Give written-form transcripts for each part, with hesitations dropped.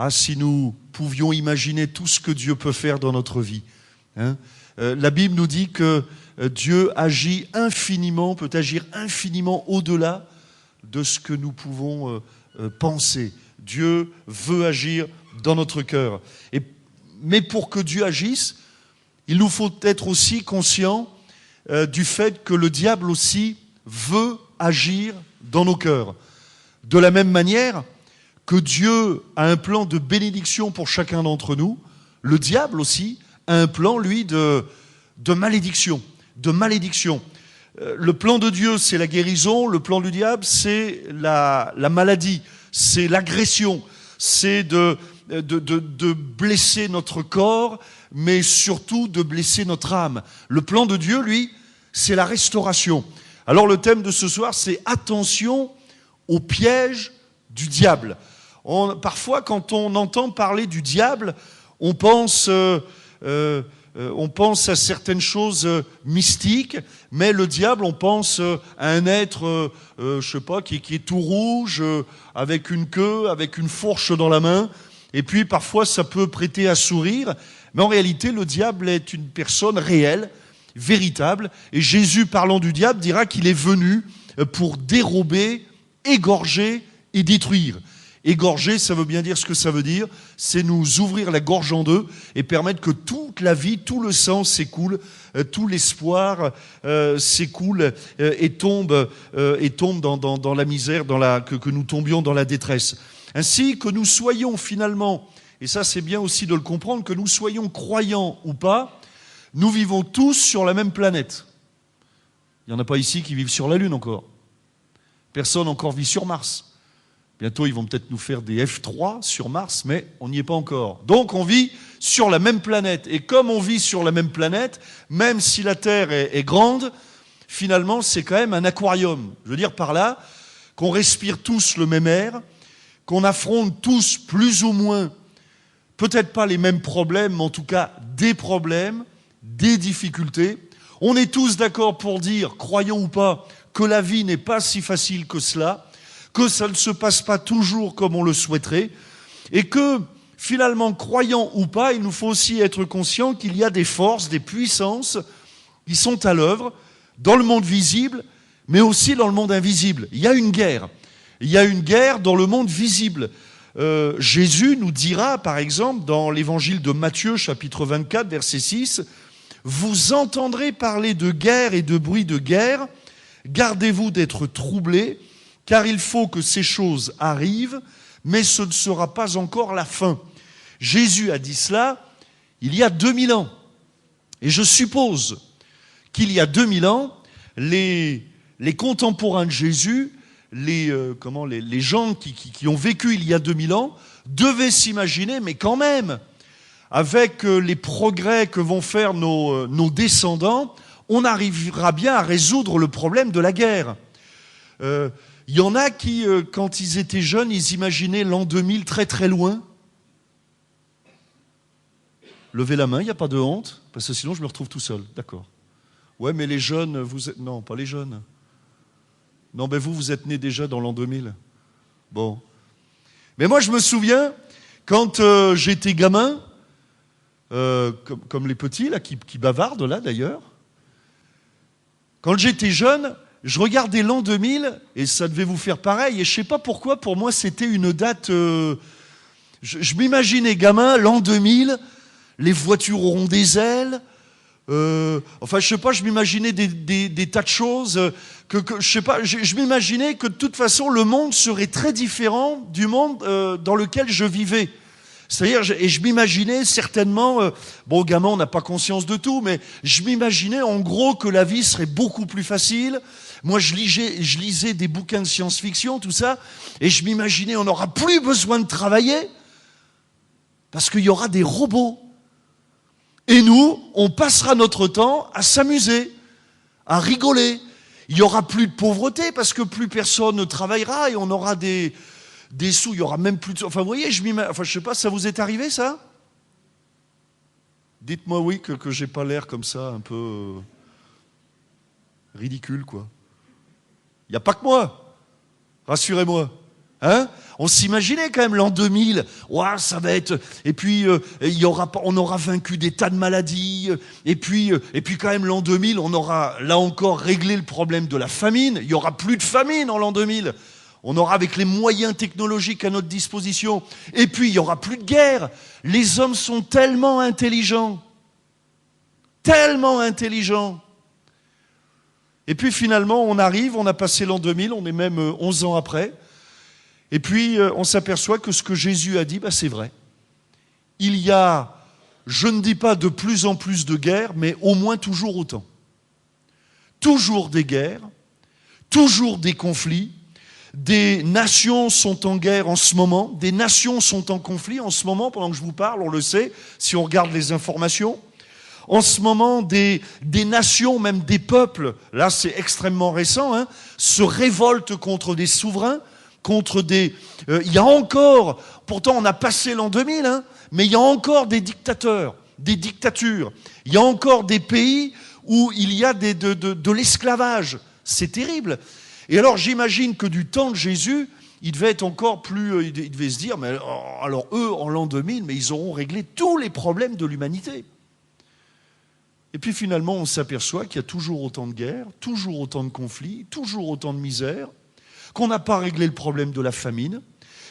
Ah, si nous pouvions imaginer tout ce que Dieu peut faire dans notre vie. Hein. La Bible nous dit que Dieu agit infiniment, peut agir infiniment au-delà de ce que nous pouvons penser. Dieu veut agir dans notre cœur. Mais pour que Dieu agisse, il nous faut être aussi conscients du fait que le diable aussi veut agir dans nos cœurs. De la même manière que Dieu a un plan de bénédiction pour chacun d'entre nous, le diable aussi a un plan, lui, de malédiction. Le plan de Dieu, c'est la guérison. Le plan du diable, c'est la maladie, c'est l'agression, c'est de blesser notre corps, mais surtout de blesser notre âme. Le plan de Dieu, lui, c'est la restauration. Alors le thème de ce soir, c'est attention au piège du diable. Parfois, quand on entend parler du diable, on pense à certaines choses mystiques, mais le diable, on pense à un être, je sais pas, qui est tout rouge, avec une queue, avec une fourche dans la main. Et puis, parfois, ça peut prêter à sourire. Mais en réalité, le diable est une personne réelle, véritable. Et Jésus, parlant du diable, dira qu'il est venu pour dérober, égorger et détruire. Égorger, ça veut bien dire ce que ça veut dire. C'est nous ouvrir la gorge en deux et permettre que toute la vie, tout le sang s'écoule, tout l'espoir s'écoule et tombe dans la misère, que nous tombions dans la détresse. Ainsi que nous soyons finalement, et ça c'est bien aussi de le comprendre, que nous soyons croyants ou pas, nous vivons tous sur la même planète. Il n'y en a pas ici qui vivent sur la Lune encore. Personne encore vit sur Mars. Bientôt, ils vont peut-être nous faire des F3 sur Mars, mais on n'y est pas encore. Donc, on vit sur la même planète. Et comme on vit sur la même planète, même si la Terre est grande, finalement, c'est quand même un aquarium. Je veux dire par là qu'on respire tous le même air, qu'on affronte tous plus ou moins, peut-être pas les mêmes problèmes, mais en tout cas des problèmes, des difficultés. On est tous d'accord pour dire, croyons ou pas, que la vie n'est pas si facile que cela, que ça ne se passe pas toujours comme on le souhaiterait, et que, finalement, croyant ou pas, il nous faut aussi être conscient qu'il y a des forces, des puissances qui sont à l'œuvre dans le monde visible, mais aussi dans le monde invisible. Il y a une guerre. Il y a une guerre dans le monde visible. Jésus nous dira, par exemple, dans l'évangile de Matthieu, chapitre 24, verset 6, « Vous entendrez parler de guerre et de bruit de guerre, gardez-vous d'être troublés, car il faut que ces choses arrivent, mais ce ne sera pas encore la fin. » Jésus a dit cela il y a 2000 ans. Et je suppose qu'il y a 2000 ans, les contemporains de Jésus, les gens qui ont vécu il y a 2000 ans, devaient s'imaginer, mais quand même, avec les progrès que vont faire nos descendants, on arrivera bien à résoudre le problème de la guerre. Il y en a qui, quand ils étaient jeunes, ils imaginaient l'an 2000 très très loin. Levez la main, il n'y a pas de honte, parce que sinon je me retrouve tout seul. D'accord. Ouais, mais les jeunes, vous êtes... Non, pas les jeunes. Non, mais vous êtes nés déjà dans l'an 2000. Bon. Mais moi, je me souviens, quand j'étais gamin, comme les petits, là, qui bavardent, là, d'ailleurs, quand j'étais jeune... Je regardais l'an 2000, et ça devait vous faire pareil, et je ne sais pas pourquoi, pour moi, c'était une date... Je m'imaginais gamin, l'an 2000, les voitures auront des ailes, enfin, je ne sais pas, je m'imaginais des tas de choses, je sais pas, je m'imaginais que de toute façon, le monde serait très différent du monde dans lequel je vivais. C'est-à-dire, et je m'imaginais certainement, bon, gamin, on n'a pas conscience de tout, mais je m'imaginais en gros que la vie serait beaucoup plus facile. Moi, je lisais des bouquins de science-fiction, tout ça, et je m'imaginais on n'aura plus besoin de travailler parce qu'il y aura des robots. Et nous, on passera notre temps à s'amuser, à rigoler. Il n'y aura plus de pauvreté parce que plus personne ne travaillera et on aura des sous, il n'y aura même plus de... Enfin, vous voyez, je sais pas, ça vous est arrivé, ça? Dites-moi oui, que j'ai pas l'air comme ça, un peu ridicule, quoi. Il n'y a pas que moi, rassurez-moi. Hein? On s'imaginait quand même l'an 2000, ouah, ça va être, et puis on aura vaincu des tas de maladies, et puis quand même l'an 2000, on aura là encore réglé le problème de la famine. Il y aura plus de famine en l'an 2000. On aura avec les moyens technologiques à notre disposition. Et puis il y aura plus de guerre. Les hommes sont tellement intelligents, tellement intelligents. Et puis finalement, on arrive, on a passé l'an 2000, on est même 11 ans après. Et puis, on s'aperçoit que ce que Jésus a dit, c'est vrai. Il y a, je ne dis pas de plus en plus de guerres, mais au moins toujours autant. Toujours des guerres, toujours des conflits. Des nations sont en guerre en ce moment, des nations sont en conflit en ce moment, pendant que je vous parle, on le sait, si on regarde les informations. En ce moment, des nations, même des peuples, là c'est extrêmement récent, hein, se révoltent contre des souverains, contre des... il y a encore, pourtant on a passé l'an 2000, hein, mais il y a encore des dictateurs, des dictatures. Il y a encore des pays où il y a de l'esclavage. C'est terrible. Et alors j'imagine que du temps de Jésus, il devait être encore plus... il devait se dire, mais alors eux, en l'an 2000, mais ils auront réglé tous les problèmes de l'humanité. Et puis finalement, on s'aperçoit qu'il y a toujours autant de guerres, toujours autant de conflits, toujours autant de misère, qu'on n'a pas réglé le problème de la famine,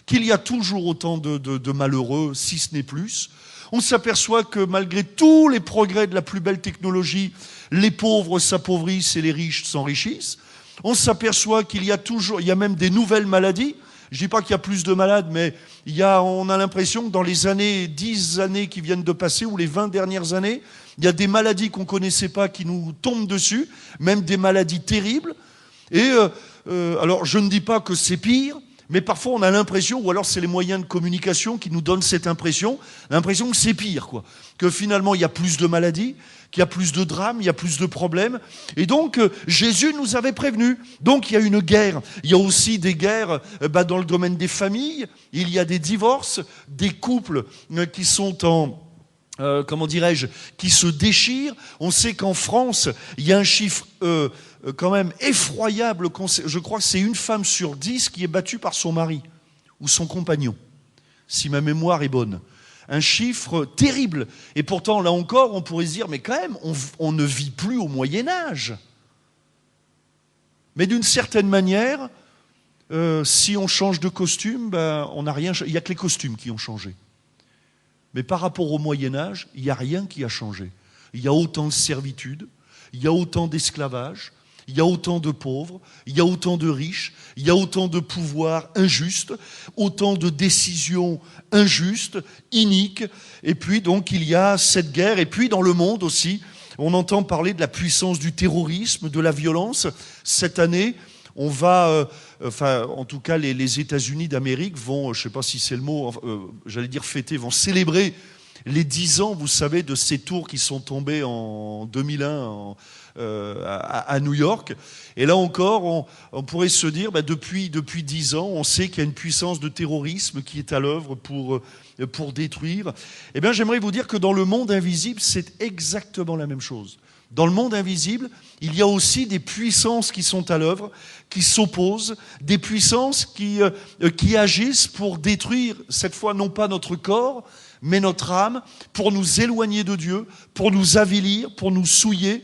qu'il y a toujours autant de malheureux, si ce n'est plus. On s'aperçoit que malgré tous les progrès de la plus belle technologie, les pauvres s'appauvrissent et les riches s'enrichissent. On s'aperçoit qu'il y a même des nouvelles maladies. Je ne dis pas qu'il y a plus de malades, mais on a l'impression que dans les 10 années qui viennent de passer, ou les 20 dernières années, il y a des maladies qu'on ne connaissait pas qui nous tombent dessus, même des maladies terribles. Et alors, je ne dis pas que c'est pire, mais parfois on a l'impression, ou alors c'est les moyens de communication qui nous donnent cette impression, l'impression que c'est pire, quoi. Que finalement il y a plus de maladies, qu'il y a plus de drames, il y a plus de problèmes. Et donc, Jésus nous avait prévenus. Donc, il y a une guerre. Il y a aussi des guerres dans le domaine des familles. Il y a des divorces, des couples qui sont qui se déchirent. On sait qu'en France, il y a un chiffre quand même effroyable. Je crois que c'est une femme sur 10 qui est battue par son mari ou son compagnon, si ma mémoire est bonne. Un chiffre terrible. Et pourtant, là encore, on pourrait se dire, mais quand même, on ne vit plus au Moyen-Âge. Mais d'une certaine manière, si on change de costume, on n'a rien. Il n'y a que les costumes qui ont changé. Mais par rapport au Moyen-Âge, il n'y a rien qui a changé. Il y a autant de servitude, il y a autant d'esclavage, il y a autant de pauvres, il y a autant de riches, il y a autant de pouvoirs injustes, autant de décisions injustes, iniques. Et puis donc il y a cette guerre. Et puis dans le monde aussi, on entend parler de la puissance du terrorisme, de la violence. Cette année, on va, en tout cas les États-Unis d'Amérique vont, je ne sais pas si c'est le mot, j'allais dire fêter, vont célébrer les 10 ans, vous savez, de ces tours qui sont tombés en 2001 à New York. Et là encore, on pourrait se dire, depuis 10 ans, on sait qu'il y a une puissance de terrorisme qui est à l'œuvre pour détruire. Eh bien, j'aimerais vous dire que dans le monde invisible, c'est exactement la même chose. Dans le monde invisible, il y a aussi des puissances qui sont à l'œuvre, qui s'opposent, des puissances qui agissent pour détruire, cette fois, non pas notre corps, mais notre âme, pour nous éloigner de Dieu, pour nous avilir, pour nous souiller,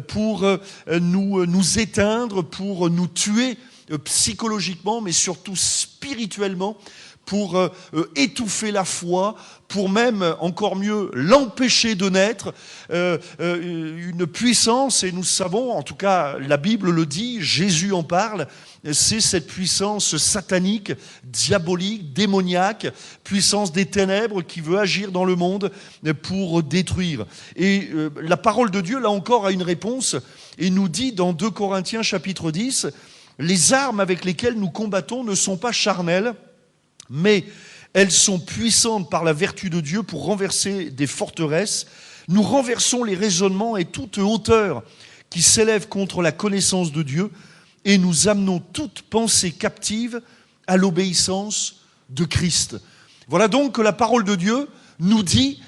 pour nous éteindre, pour nous tuer psychologiquement, mais surtout spirituellement, pour étouffer la foi, pour même, encore mieux, l'empêcher de naître, une puissance, et nous savons, en tout cas la Bible le dit, Jésus en parle, c'est cette puissance satanique, diabolique, démoniaque, puissance des ténèbres qui veut agir dans le monde pour détruire. Et la parole de Dieu, là encore, a une réponse, et nous dit dans 2 Corinthiens chapitre 10, « Les armes avec lesquelles nous combattons ne sont pas charnelles, mais elles sont puissantes par la vertu de Dieu pour renverser des forteresses. Nous renversons les raisonnements et toute hauteur qui s'élève contre la connaissance de Dieu et nous amenons toute pensée captive à l'obéissance de Christ. » Voilà donc que la parole de Dieu nous dit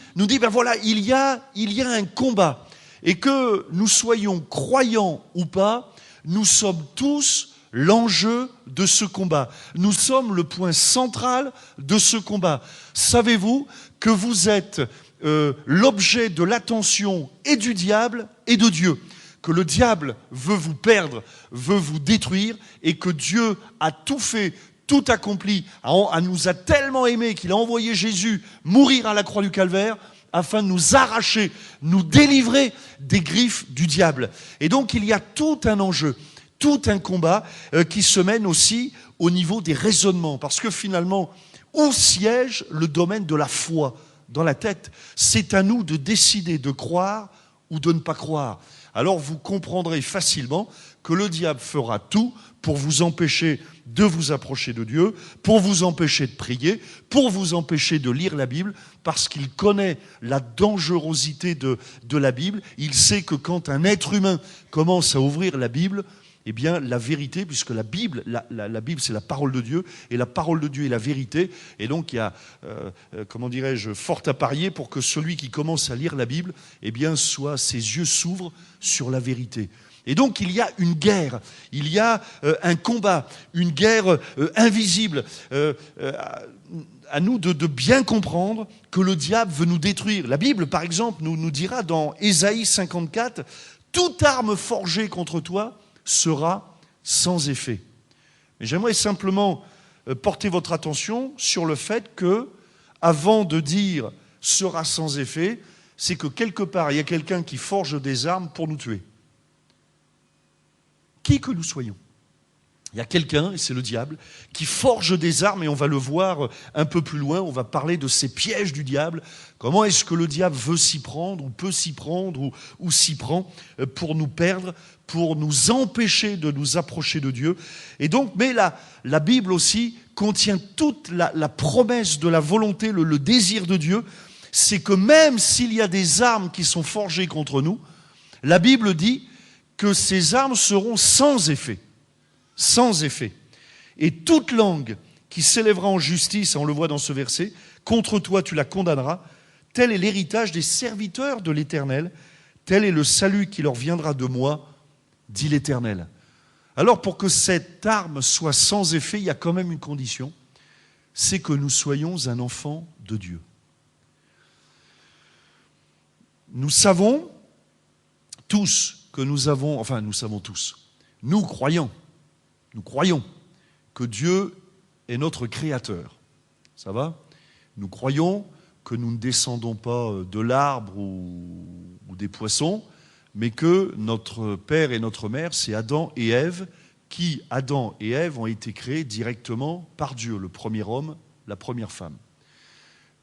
voilà, il y a un combat. Et que nous soyons croyants ou pas, nous sommes tous l'enjeu de ce combat. Nous sommes le point central de ce combat. Savez-vous que vous êtes l'objet de l'attention et du diable et de Dieu? Que le diable veut vous perdre, veut vous détruire, et que Dieu a tout fait, tout accompli, nous a tellement aimés qu'il a envoyé Jésus mourir à la croix du Calvaire afin de nous arracher, nous délivrer des griffes du diable. Et donc il y a tout un enjeu, tout un combat qui se mène aussi au niveau des raisonnements. Parce que finalement, où siège le domaine de la foi? Dans la tête. C'est à nous de décider de croire ou de ne pas croire. Alors vous comprendrez facilement que le diable fera tout pour vous empêcher de vous approcher de Dieu, pour vous empêcher de prier, pour vous empêcher de lire la Bible, parce qu'il connaît la dangerosité de la Bible. Il sait que quand un être humain commence à ouvrir la Bible, eh bien, la vérité, puisque la Bible, la Bible, c'est la parole de Dieu, et la parole de Dieu est la vérité. Et donc, il y a, comment dirais-je, fort à parier pour que celui qui commence à lire la Bible, eh bien, ses yeux s'ouvrent sur la vérité. Et donc, il y a une guerre, il y a un combat, une guerre invisible. À nous de bien comprendre que le diable veut nous détruire. La Bible, par exemple, nous dira dans Ésaïe 54, « Toute arme forgée contre toi sera sans effet. » Mais j'aimerais simplement porter votre attention sur le fait que, avant de dire « sera sans effet », c'est que quelque part, il y a quelqu'un qui forge des armes pour nous tuer. Qui que nous soyons. Il y a quelqu'un, et c'est le diable, qui forge des armes, et on va le voir un peu plus loin, on va parler de ces pièges du diable. Comment est-ce que le diable veut s'y prendre, ou peut s'y prendre, ou s'y prend pour nous perdre, pour nous empêcher de nous approcher de Dieu. Et donc, mais la Bible aussi contient toute la promesse de la volonté, le désir de Dieu. C'est que même s'il y a des armes qui sont forgées contre nous, la Bible dit que ces armes seront sans effet. Sans effet. Et toute langue qui s'élèvera en justice, on le voit dans ce verset, contre toi tu la condamneras, tel est l'héritage des serviteurs de l'Éternel, tel est le salut qui leur viendra de moi, dit l'Éternel. Alors pour que cette arme soit sans effet, il y a quand même une condition, c'est que nous soyons un enfant de Dieu. Nous savons tous que nous savons tous, nous croyons que Dieu est notre créateur. Ça va? Nous croyons que nous ne descendons pas de l'arbre ou des poissons, mais que notre père et notre mère, c'est Adam et Ève, qui, Adam et Ève, ont été créés directement par Dieu, le premier homme, la première femme.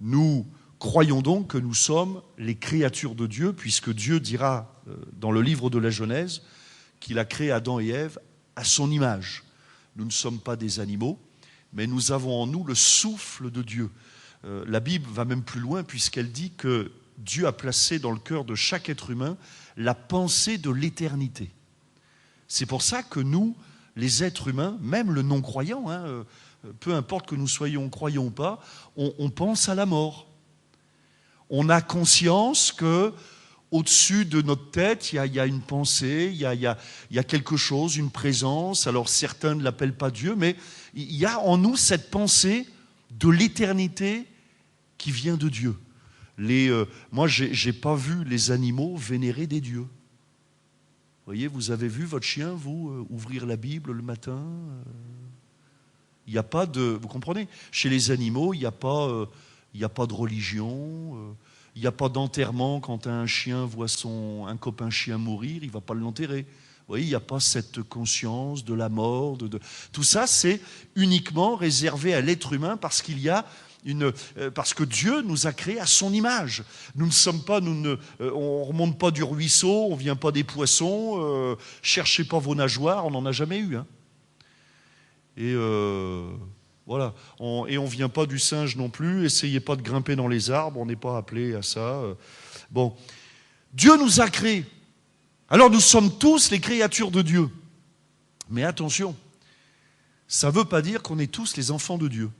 Nous croyons donc que nous sommes les créatures de Dieu, puisque Dieu dira dans le livre de la Genèse qu'il a créé Adam et Ève à son image. Nous ne sommes pas des animaux, mais nous avons en nous le souffle de Dieu. La Bible va même plus loin puisqu'elle dit que Dieu a placé dans le cœur de chaque être humain la pensée de l'éternité. C'est pour ça que nous, les êtres humains, même le non-croyant, peu importe que nous soyons croyants ou pas, on pense à la mort. On a conscience que au-dessus de notre tête, il y a une pensée, il y a quelque chose, une présence. Alors certains ne l'appellent pas Dieu, mais il y a en nous cette pensée de l'éternité qui vient de Dieu. Moi, j'ai pas vu les animaux vénérer des dieux. Vous voyez, vous avez vu votre chien, vous, ouvrir la Bible le matin Il n'y a pas de... Vous comprenez? Chez les animaux, il n'y a pas de religion... Il n'y a pas d'enterrement quand un chien voit un copain chien mourir, il ne va pas l'enterrer. Vous voyez, il n'y a pas cette conscience de la mort. Tout ça, c'est uniquement réservé à l'être humain parce qu'il y a parce que Dieu nous a créés à son image. Nous ne sommes pas, on remonte pas du ruisseau, on vient pas des poissons. Cherchez pas vos nageoires, on n'en a jamais eu. Hein. Et voilà, et on ne vient pas du singe non plus, essayez pas de grimper dans les arbres, on n'est pas appelé à ça. Bon, Dieu nous a créés. Alors nous sommes tous les créatures de Dieu. Mais attention, ça ne veut pas dire qu'on est tous les enfants de Dieu.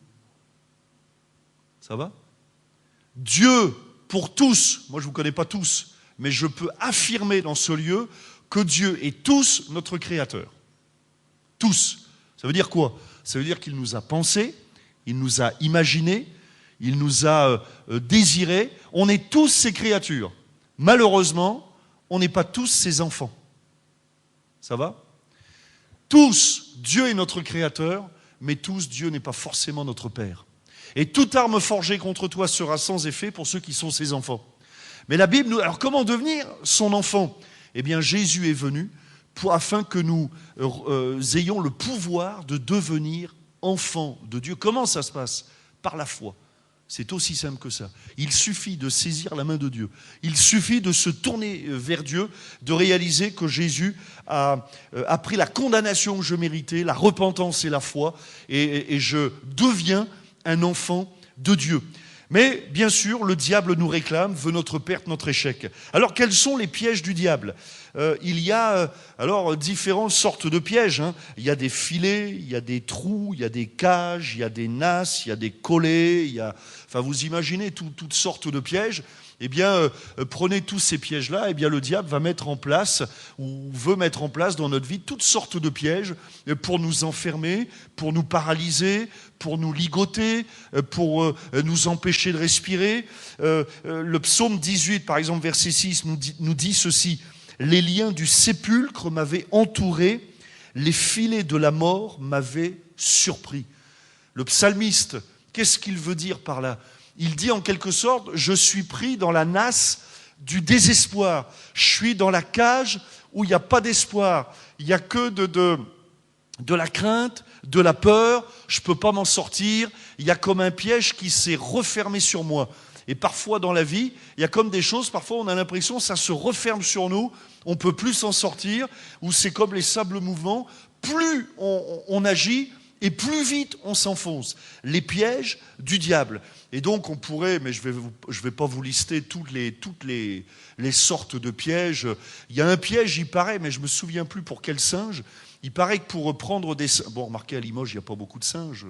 Ça va? Dieu, pour tous, moi je ne vous connais pas tous, mais je peux affirmer dans ce lieu que Dieu est tous notre créateur. Tous. Ça veut dire quoi? Ça veut dire qu'il nous a pensé, il nous a imaginé, il nous a désiré. On est tous ses créatures. Malheureusement, on n'est pas tous ses enfants. Ça va? Tous, Dieu est notre créateur, mais tous, Dieu n'est pas forcément notre Père. Et toute arme forgée contre toi sera sans effet pour ceux qui sont ses enfants. Mais la Bible nous... Alors comment devenir son enfant? Eh bien, Jésus est venu afin que nous ayons le pouvoir de devenir enfants de Dieu. Comment ça se passe? Par la foi. C'est aussi simple que ça. Il suffit de saisir la main de Dieu. Il suffit de se tourner vers Dieu, de réaliser que Jésus a pris la condamnation que je méritais, la repentance et la foi, et je deviens un enfant de Dieu. Mais bien sûr, le diable nous réclame, veut notre perte, notre échec. Alors quels sont les pièges du diable? Il y a alors différentes sortes de pièges. Il y a des filets, il y a des trous, il y a des cages, il y a des nasses, il y a des collets, enfin vous imaginez toutes sortes de pièges. Eh bien, prenez tous ces pièges-là, eh bien le diable va mettre en place, ou veut mettre en place dans notre vie toutes sortes de pièges pour nous enfermer, pour nous paralyser, pour nous ligoter, pour nous empêcher de respirer. Le psaume 18, par exemple, verset 6, nous dit ceci: « Les liens du sépulcre m'avaient entouré, les filets de la mort m'avaient surpris. » Le psalmiste, qu'est-ce qu'il veut dire par là? Il dit en quelque sorte, je suis pris dans la nasse du désespoir. Je suis dans la cage où il n'y a pas d'espoir. Il n'y a que de la crainte, de la peur. Je ne peux pas m'en sortir. Il y a comme un piège qui s'est refermé sur moi. Et parfois dans la vie, il y a comme des choses, parfois on a l'impression que ça se referme sur nous. On ne peut plus s'en sortir. Ou c'est comme les sables mouvants. Plus on agit, et plus vite on s'enfonce. Les pièges du diable. Et donc on pourrait, mais je vais pas vous lister toutes les sortes de pièges. Il y a un piège, il paraît, mais je me souviens plus pour quel singe. Il paraît que pour prendre des... Bon, remarquez, à Limoges, il n'y a pas beaucoup de singes,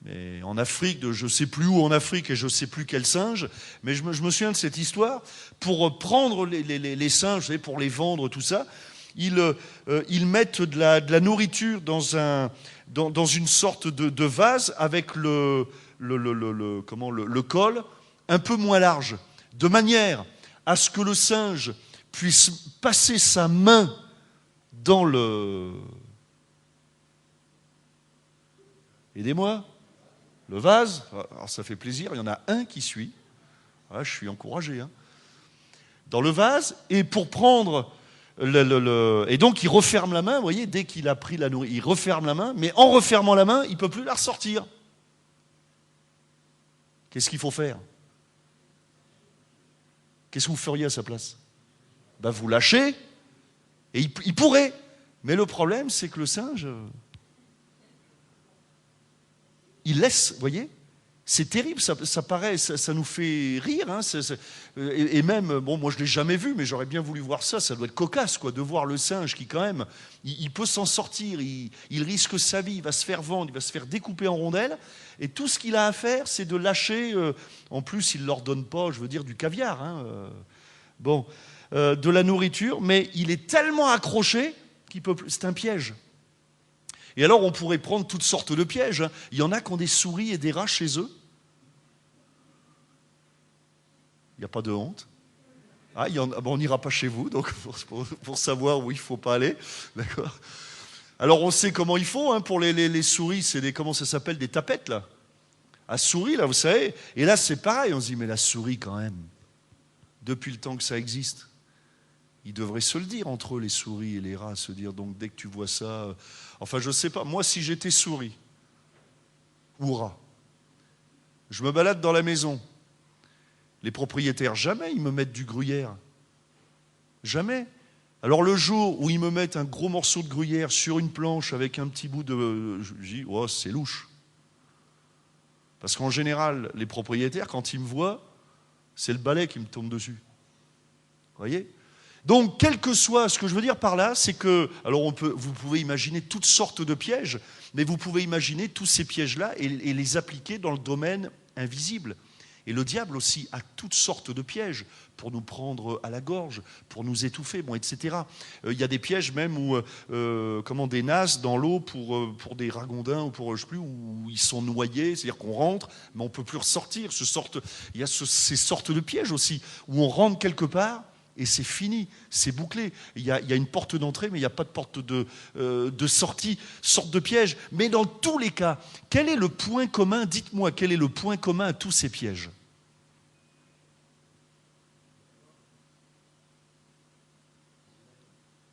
mais en Afrique, je ne sais plus où en Afrique, et je ne sais plus quel singe, mais je me souviens de cette histoire. Pour prendre les singes, vous savez, pour les vendre, tout ça, ils mettent de la nourriture dans une sorte de vase avec le col un peu moins large, de manière à ce que le singe puisse passer sa main dans le... Aidez-moi. Le vase. Alors ça fait plaisir, il y en a un qui suit. Ah, je suis encouragé. Dans le vase, et pour prendre... Et donc il referme la main, vous voyez, dès qu'il a pris la nourriture, il referme la main, mais en refermant la main, il ne peut plus la ressortir. Qu'est-ce qu'il faut faire? Qu'est-ce que vous feriez à sa place? Vous lâchez, et il pourrait. Mais le problème, c'est que le singe, il laisse, vous voyez? C'est terrible, ça paraît, ça nous fait rire. Et même, bon, moi je ne l'ai jamais vu, mais j'aurais bien voulu voir ça. Ça doit être cocasse, quoi, de voir le singe qui, quand même, il peut s'en sortir, il risque sa vie, il va se faire vendre, il va se faire découper en rondelles. Et tout ce qu'il a à faire, c'est de lâcher, en plus, il ne leur donne pas, je veux dire, du caviar, de la nourriture, mais il est tellement accroché qu'il peut plus. C'est un piège. Et alors, on pourrait prendre toutes sortes de pièges. Il y en a qui ont des souris et des rats chez eux. Il n'y a pas de honte. On n'ira pas chez vous, donc pour savoir où il ne faut pas aller. D'accord. Alors, on sait comment il faut. Pour les souris, c'est comment ça s'appelle, des tapettes, là. À souris, là, vous savez. Et là, c'est pareil. On se dit, mais la souris, quand même, depuis le temps que ça existe, ils devraient se le dire entre eux, les souris et les rats, se dire, donc dès que tu vois ça... Enfin, je ne sais pas, moi, si j'étais souris ou rat, je me balade dans la maison, les propriétaires, jamais ils me mettent du gruyère. Jamais. Alors le jour où ils me mettent un gros morceau de gruyère sur une planche avec un petit bout de... Je dis, oh, c'est louche. Parce qu'en général, les propriétaires, quand ils me voient, c'est le balai qui me tombe dessus. Vous voyez ? Donc, quel que soit, ce que je veux dire par là, c'est que, alors vous pouvez imaginer toutes sortes de pièges, mais vous pouvez imaginer tous ces pièges-là et les appliquer dans le domaine invisible. Et le diable aussi a toutes sortes de pièges pour nous prendre à la gorge, pour nous étouffer, bon, etc. Il y a des pièges même où, des nasses dans l'eau pour des ragondins ou pour je sais plus, où ils sont noyés, c'est-à-dire qu'on rentre, mais on peut plus ressortir. Il y a ces sortes de pièges aussi où on rentre quelque part. Et c'est fini, c'est bouclé. Il y a une porte d'entrée, mais il n'y a pas de porte de sortie, sorte de piège. Mais dans tous les cas, quel est le point commun? Dites-moi, quel est le point commun à tous ces pièges?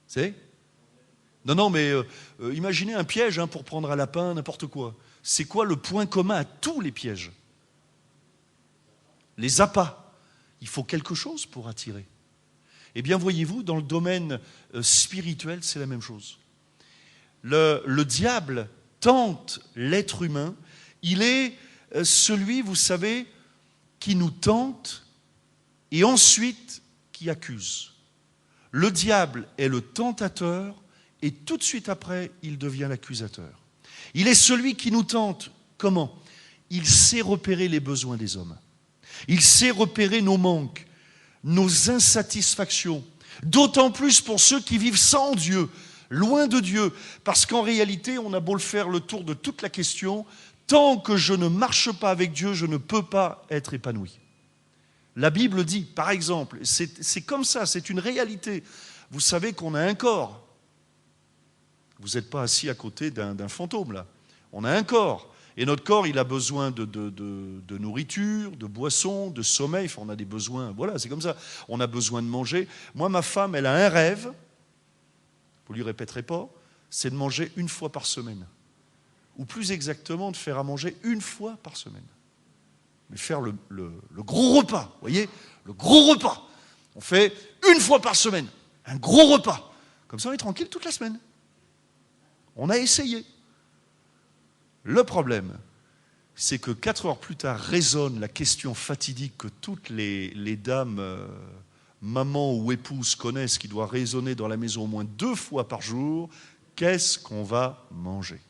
C'est? Non, mais imaginez un piège pour prendre un lapin, n'importe quoi. C'est quoi le point commun à tous les pièges? Les appâts. Il faut quelque chose pour attirer. Eh bien, voyez-vous, dans le domaine spirituel, c'est la même chose. Le diable tente l'être humain. Il est celui, vous savez, qui nous tente et ensuite qui accuse. Le diable est le tentateur et tout de suite après, il devient l'accusateur. Il est celui qui nous tente. Comment? Il sait repérer les besoins des hommes. Il sait repérer nos manques, nos insatisfactions, d'autant plus pour ceux qui vivent sans Dieu, loin de Dieu, parce qu'en réalité, on a beau le faire le tour de toute la question, tant que je ne marche pas avec Dieu, je ne peux pas être épanoui. La Bible dit, par exemple, c'est comme ça, c'est une réalité. Vous savez qu'on a un corps. Vous n'êtes pas assis à côté d'un fantôme, là. On a un corps. Et notre corps, il a besoin de nourriture, de boissons, de sommeil. Enfin, on a des besoins. Voilà, c'est comme ça. On a besoin de manger. Moi, ma femme, elle a un rêve. Vous ne lui répéterez pas. C'est de manger une fois par semaine. Ou plus exactement, de faire à manger une fois par semaine. Mais faire le gros repas, vous voyez? Le gros repas. On fait une fois par semaine. Un gros repas. Comme ça, on est tranquille toute la semaine. On a essayé. Le problème, c'est que 4 heures plus tard résonne la question fatidique que toutes les dames, mamans ou épouses connaissent, qui doit résonner dans la maison au moins 2 fois par jour. Qu'est-ce qu'on va manger?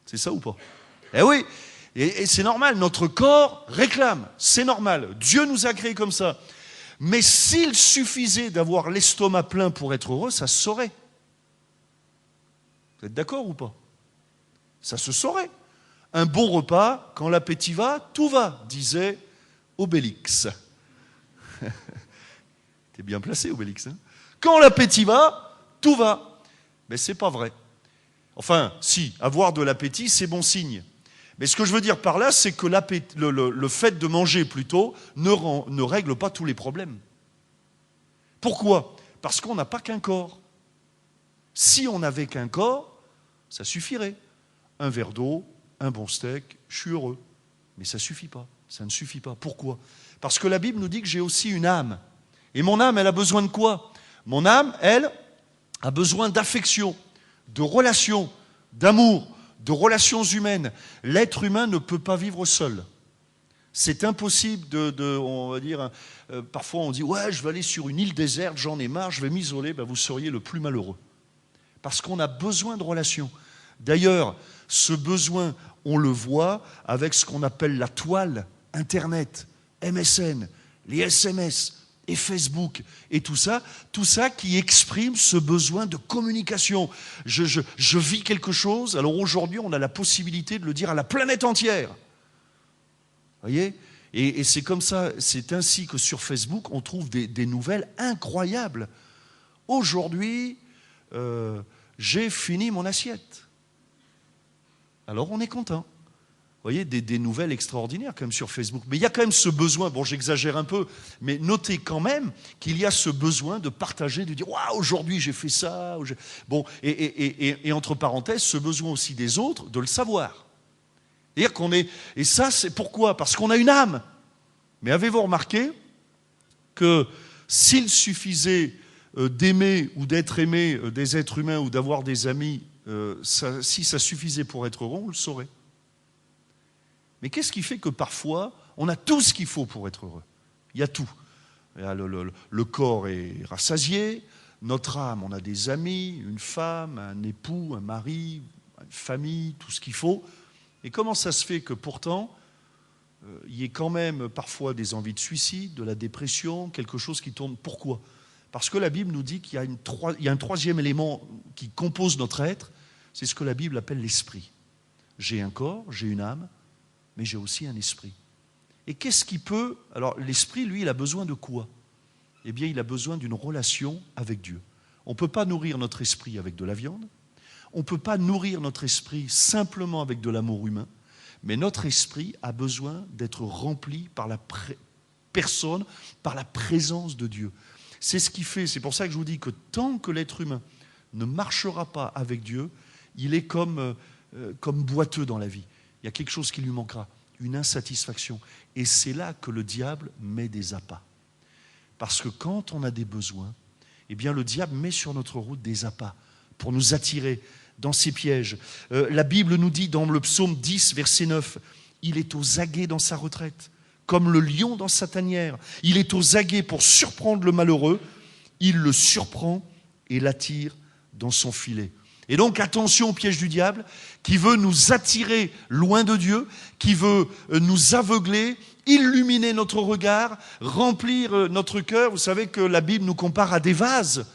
C'est ça ou pas? Eh oui, et c'est normal, notre corps réclame, c'est normal. Dieu nous a créés comme ça. Mais s'il suffisait d'avoir l'estomac plein pour être heureux, ça se saurait. Vous êtes d'accord ou pas? Ça se saurait. Un bon repas, quand l'appétit va, tout va, disait Obélix. T'es bien placé, Obélix. Hein? Quand l'appétit va, tout va. Mais c'est pas vrai. Enfin, si, avoir de l'appétit, c'est bon signe. Mais ce que je veux dire par là, c'est que le fait de manger plutôt ne règle pas tous les problèmes. Pourquoi? Parce qu'on n'a pas qu'un corps. Si on n'avait qu'un corps, ça suffirait. Un verre d'eau, un bon steak, je suis heureux. Mais ça ne suffit pas. Ça ne suffit pas. Pourquoi? Parce que la Bible nous dit que j'ai aussi une âme. Et mon âme, elle a besoin de quoi? Mon âme, elle, a besoin d'affection, de relations, d'amour, de relations humaines. L'être humain ne peut pas vivre seul. C'est impossible on va dire, parfois on dit, ouais, je vais aller sur une île déserte, j'en ai marre, je vais m'isoler. Ben, vous seriez le plus malheureux. Parce qu'on a besoin de relations. D'ailleurs, ce besoin, on le voit avec ce qu'on appelle la toile, Internet, MSN, les SMS et Facebook et tout ça qui exprime ce besoin de communication. Je vis quelque chose, alors aujourd'hui, on a la possibilité de le dire à la planète entière. Vous voyez? Et c'est comme ça, c'est ainsi que sur Facebook, on trouve des nouvelles incroyables. Aujourd'hui, j'ai fini mon assiette. Alors on est content. Vous voyez, des nouvelles extraordinaires quand même sur Facebook. Mais il y a quand même ce besoin, bon j'exagère un peu, mais notez quand même qu'il y a ce besoin de partager, de dire « Waouh, aujourd'hui j'ai fait ça ». Bon, et entre parenthèses, ce besoin aussi des autres de le savoir. C'est-à-dire qu'on est... Et ça, c'est pourquoi? Parce qu'on a une âme. Mais avez-vous remarqué que s'il suffisait d'aimer ou d'être aimé des êtres humains ou d'avoir des amis, si ça suffisait pour être heureux, on le saurait. Mais qu'est-ce qui fait que parfois, on a tout ce qu'il faut pour être heureux? Il y a tout. Le corps est rassasié, notre âme, on a des amis, une femme, un époux, un mari, une famille, tout ce qu'il faut. Et comment ça se fait que pourtant, il y ait quand même parfois des envies de suicide, de la dépression, quelque chose qui tourne. Pourquoi ? Parce que la Bible nous dit qu'il y a un troisième élément qui compose notre être, c'est ce que la Bible appelle l'esprit. J'ai un corps, j'ai une âme, mais j'ai aussi un esprit. Et qu'est-ce qui peut... Alors l'esprit, lui, il a besoin de quoi ? Eh bien, il a besoin d'une relation avec Dieu. On ne peut pas nourrir notre esprit avec de la viande, on ne peut pas nourrir notre esprit simplement avec de l'amour humain, mais notre esprit a besoin d'être rempli par la personne, par la présence de Dieu. C'est ce qui fait, c'est pour ça que je vous dis que tant que l'être humain ne marchera pas avec Dieu, il est comme boiteux dans la vie. Il y a quelque chose qui lui manquera, une insatisfaction. Et c'est là que le diable met des appâts. Parce que quand on a des besoins, eh bien le diable met sur notre route des appâts pour nous attirer dans ses pièges. La Bible nous dit dans le psaume 10, verset 9, « Il est aux aguets dans sa retraite, comme le lion dans sa tanière. Il est aux aguets pour surprendre le malheureux. Il le surprend et l'attire dans son filet. » Et donc attention au piège du diable qui veut nous attirer loin de Dieu, qui veut nous aveugler, illuminer notre regard, remplir notre cœur. Vous savez que la Bible nous compare à des vases.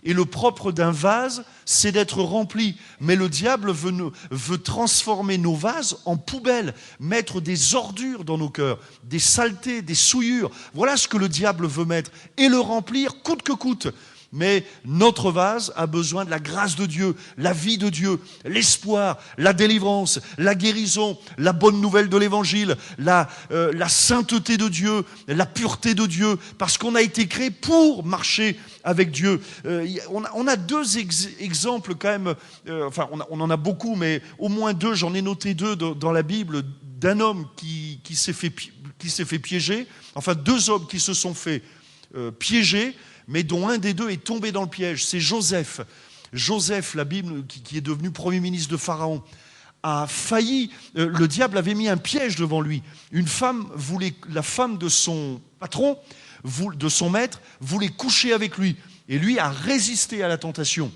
Et le propre d'un vase, c'est d'être rempli. Mais le diable veut transformer nos vases en poubelles, mettre des ordures dans nos cœurs, des saletés, des souillures. Voilà ce que le diable veut mettre. Et le remplir coûte que coûte. Mais notre vase a besoin de la grâce de Dieu, la vie de Dieu, l'espoir, la délivrance, la guérison, la bonne nouvelle de l'Évangile, la sainteté de Dieu, la pureté de Dieu, parce qu'on a été créé pour marcher avec Dieu. On a deux exemples quand même, on en a beaucoup, mais au moins deux, j'en ai noté deux dans la Bible, d'un homme qui s'est fait piéger, enfin deux hommes qui se sont fait piéger, mais dont un des deux est tombé dans le piège. C'est Joseph. Joseph, la Bible, qui est devenu premier ministre de Pharaon, a failli, le diable avait mis un piège devant lui. La femme de son patron, de son maître, voulait coucher avec lui. Et lui a résisté à la tentation.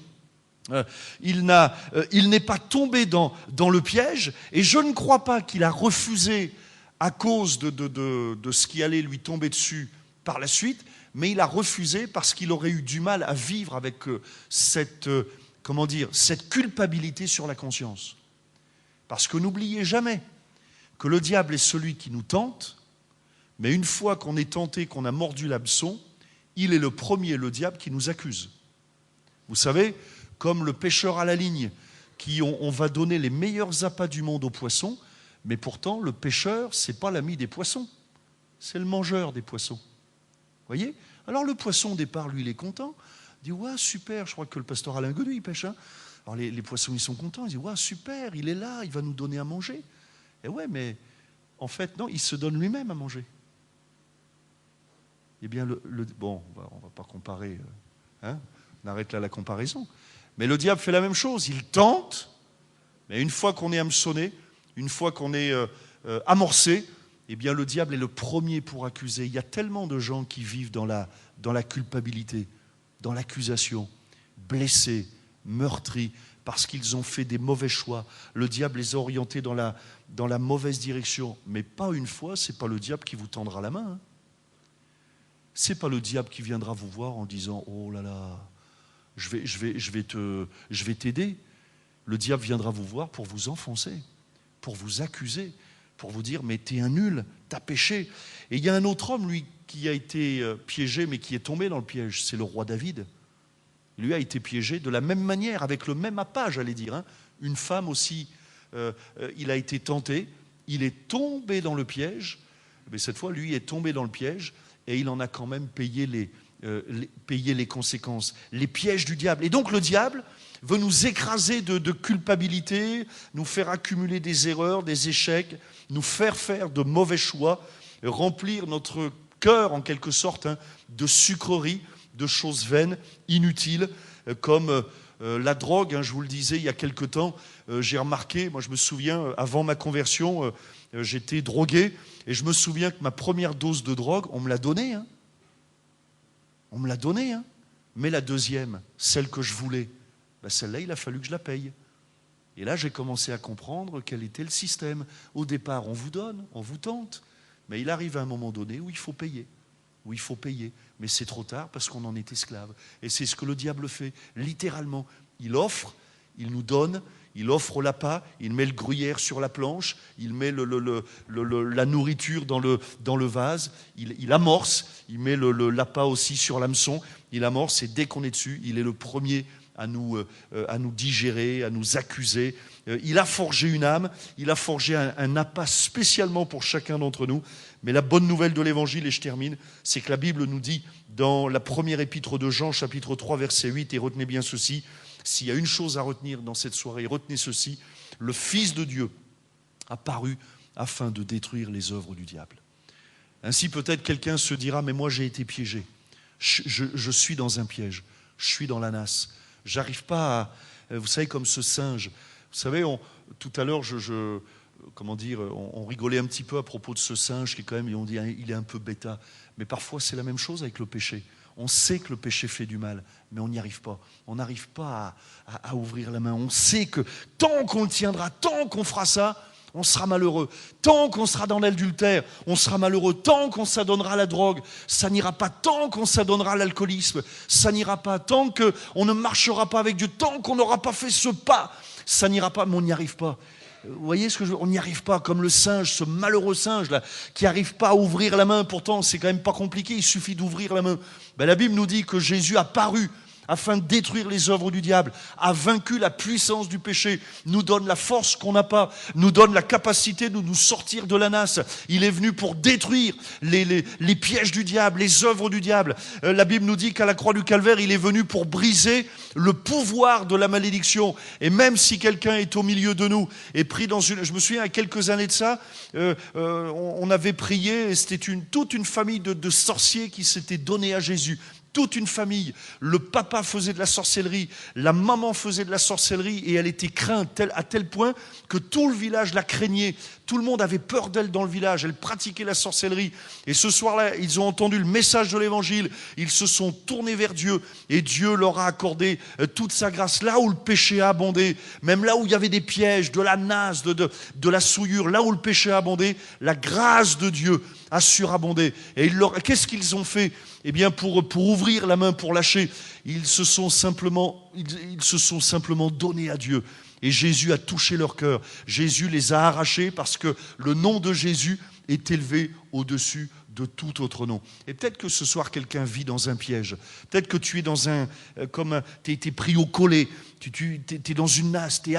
Il n'est pas tombé dans le piège, et je ne crois pas qu'il a refusé à cause de ce qui allait lui tomber dessus par la suite, mais il a refusé parce qu'il aurait eu du mal à vivre avec cette culpabilité sur la conscience. Parce que n'oubliez jamais que le diable est celui qui nous tente, mais une fois qu'on est tenté, qu'on a mordu l'hameçon, il est le premier, le diable, qui nous accuse. Vous savez, comme le pêcheur à la ligne, on va donner les meilleurs appâts du monde aux poissons, mais pourtant le pêcheur, c'est pas l'ami des poissons, c'est le mangeur des poissons. Voyez ? Alors le poisson au départ, lui, il est content. Il dit « Ouais, super, je crois que le pasteur Alain Godu, il pêche. Hein » Alors les poissons, ils sont contents. Ils disent « Ouais, super, il est là, il va nous donner à manger. » Et ouais, mais en fait, non, il se donne lui-même à manger. Eh bien, bon, on va pas comparer. On arrête là la comparaison. Mais le diable fait la même chose. Il tente, mais une fois qu'on est hameçonné, une fois qu'on est amorcé, eh bien le diable est le premier pour accuser. Il y a tellement de gens qui vivent dans la culpabilité, dans l'accusation, blessés, meurtris, parce qu'ils ont fait des mauvais choix. Le diable les a orientés dans la mauvaise direction. Mais pas une fois, ce n'est pas le diable qui vous tendra la main. Ce n'est pas le diable qui viendra vous voir en disant « Oh là là, je vais t'aider ». Le diable viendra vous voir pour vous enfoncer, pour vous accuser, pour vous dire « mais t'es un nul, t'as péché ». Et il y a un autre homme, lui, qui a été piégé, mais qui est tombé dans le piège, c'est le roi David. Lui a été piégé de la même manière, avec le même appât, j'allais dire. Une femme aussi, il a été tenté, il est tombé dans le piège, mais cette fois, lui est tombé dans le piège, et il en a quand même payé les conséquences, les pièges du diable. Et donc le diable veut nous écraser de culpabilité, nous faire accumuler des erreurs, des échecs, nous faire faire de mauvais choix, remplir notre cœur en quelque sorte de sucreries, de choses vaines, inutiles, comme la drogue. Je vous le disais il y a quelque temps, j'ai remarqué, moi je me souviens, avant ma conversion, j'étais drogué, et je me souviens que ma première dose de drogue, on me l'a donnée. On me l'a donnée. Mais la deuxième, celle que je voulais, celle-là, il a fallu que je la paye. Et là, j'ai commencé à comprendre quel était le système. Au départ, on vous donne, on vous tente. Mais il arrive à un moment donné où il faut payer. Où il faut payer. Mais c'est trop tard parce qu'on en est esclave. Et c'est ce que le diable fait, littéralement. Il offre, il nous donne, il offre l'appât, il met le gruyère sur la planche, il met la nourriture dans le vase, il amorce, il met l'appât aussi sur l'hameçon, il amorce et dès qu'on est dessus, il est le premier à nous digérer, à nous accuser. Il a forgé une âme, il a forgé un appât spécialement pour chacun d'entre nous. Mais la bonne nouvelle de l'Évangile, et je termine, c'est que la Bible nous dit dans la première épître de Jean, chapitre 3, verset 8, et retenez bien ceci, s'il y a une chose à retenir dans cette soirée, retenez ceci, le Fils de Dieu a paru afin de détruire les œuvres du diable. Ainsi peut-être quelqu'un se dira, mais moi j'ai été piégé, je suis dans un piège, je suis dans la nasse, j'arrive pas à, vous savez, comme ce singe, vous savez, tout à l'heure, on rigolait un petit peu à propos de ce singe qui quand même, on dit, il est un peu bêta. Mais parfois, c'est la même chose avec le péché. On sait que le péché fait du mal, mais on n'y arrive pas. On n'arrive pas à ouvrir la main. On sait que tant qu'on le tiendra, tant qu'on fera ça, on sera malheureux. Tant qu'on sera dans l'adultère, on sera malheureux. Tant qu'on s'adonnera à la drogue, ça n'ira pas. Tant qu'on s'adonnera à l'alcoolisme, ça n'ira pas. Tant qu'on ne marchera pas avec Dieu, tant qu'on n'aura pas fait ce pas, ça n'ira pas, mais on n'y arrive pas. Vous voyez ce que je veux dire ? On n'y arrive pas, comme le singe, ce malheureux singe là, qui n'arrive pas à ouvrir la main. Pourtant, c'est quand même pas compliqué, il suffit d'ouvrir la main. La Bible nous dit que Jésus a paru afin de détruire les œuvres du diable, a vaincu la puissance du péché, nous donne la force qu'on n'a pas, nous donne la capacité de nous sortir de la nasse. Il est venu pour détruire les pièges du diable, les œuvres du diable. La Bible nous dit qu'à la croix du Calvaire, il est venu pour briser le pouvoir de la malédiction. Et même si quelqu'un est au milieu de nous et pris dans une... Je me souviens, il y a quelques années de ça, on avait prié et c'était toute une famille de sorciers qui s'étaient donnés à Jésus. Toute une famille. Le papa faisait de la sorcellerie, la maman faisait de la sorcellerie et elle était crainte à tel point que tout le village la craignait. Tout le monde avait peur d'elle dans le village. Elle pratiquait la sorcellerie. Et ce soir-là, ils ont entendu le message de l'Évangile. Ils se sont tournés vers Dieu et Dieu leur a accordé toute sa grâce. Là où le péché a abondé, même là où il y avait des pièges, de la nasse, de la souillure, là où le péché a abondé, la grâce de Dieu a surabondé. Et qu'est-ce qu'ils ont fait ? Eh bien, pour ouvrir la main, pour lâcher, ils se sont simplement donnés à Dieu. Et Jésus a touché leur cœur. Jésus les a arrachés parce que le nom de Jésus est élevé au-dessus de tout autre nom. Et peut-être que ce soir, quelqu'un vit dans un piège. Peut-être que tu es t'es été pris au collet. Tu es dans une nasse, tu es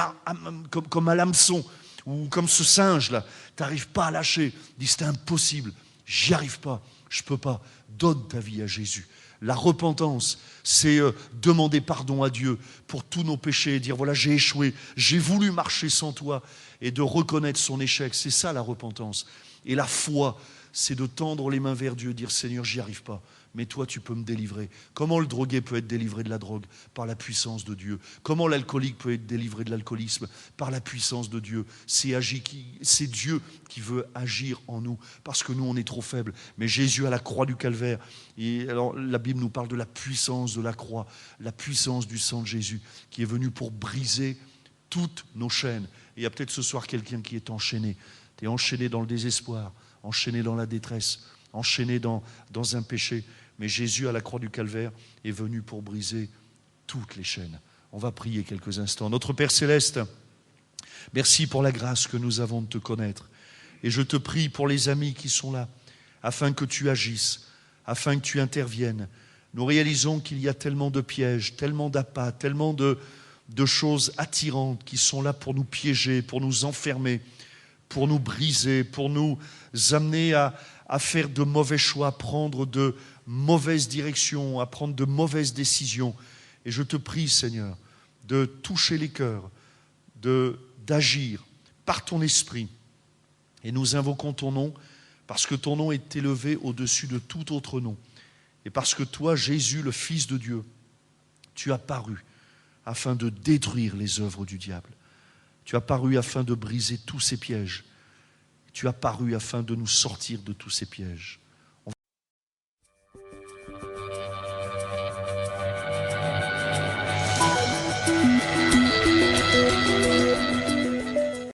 comme à l'hameçon, ou comme ce singe-là. Tu n'arrives pas à lâcher. Dis, c'est impossible. J'y arrive pas. Je peux pas. Donne ta vie à Jésus. La repentance, c'est demander pardon à Dieu pour tous nos péchés et dire voilà, j'ai échoué, j'ai voulu marcher sans toi et de reconnaître son échec. C'est ça la repentance. Et la foi, c'est de tendre les mains vers Dieu, dire Seigneur, j'y arrive pas, mais toi tu peux me délivrer. Comment le drogué peut être délivré de la drogue ? Par la puissance de Dieu. Comment l'alcoolique peut être délivré de l'alcoolisme ? Par la puissance de Dieu. C'est Dieu qui veut agir en nous, parce que nous on est trop faibles. Mais Jésus à la croix du Calvaire, et alors la Bible nous parle de la puissance de la croix, la puissance du sang de Jésus, qui est venu pour briser toutes nos chaînes. Et il y a peut-être ce soir quelqu'un qui est enchaîné. Tu es enchaîné dans le désespoir, enchaîné dans la détresse, enchaîné dans un péché. Mais Jésus, à la croix du Calvaire, est venu pour briser toutes les chaînes. On va prier quelques instants. Notre Père Céleste, merci pour la grâce que nous avons de te connaître. Et je te prie pour les amis qui sont là, afin que tu agisses, afin que tu interviennes. Nous réalisons qu'il y a tellement de pièges, tellement d'appâts, tellement de choses attirantes qui sont là pour nous piéger, pour nous enfermer, pour nous briser, pour nous amener à faire de mauvais choix, à prendre de mauvaises directions, à prendre de mauvaises décisions. Et je te prie, Seigneur, de toucher les cœurs, d'agir par ton esprit. Et nous invoquons ton nom, parce que ton nom est élevé au-dessus de tout autre nom. Et parce que toi, Jésus, le Fils de Dieu, tu as paru afin de détruire les œuvres du diable. Tu as paru afin de briser tous ces pièges. Tu as paru afin de nous sortir de tous ces pièges.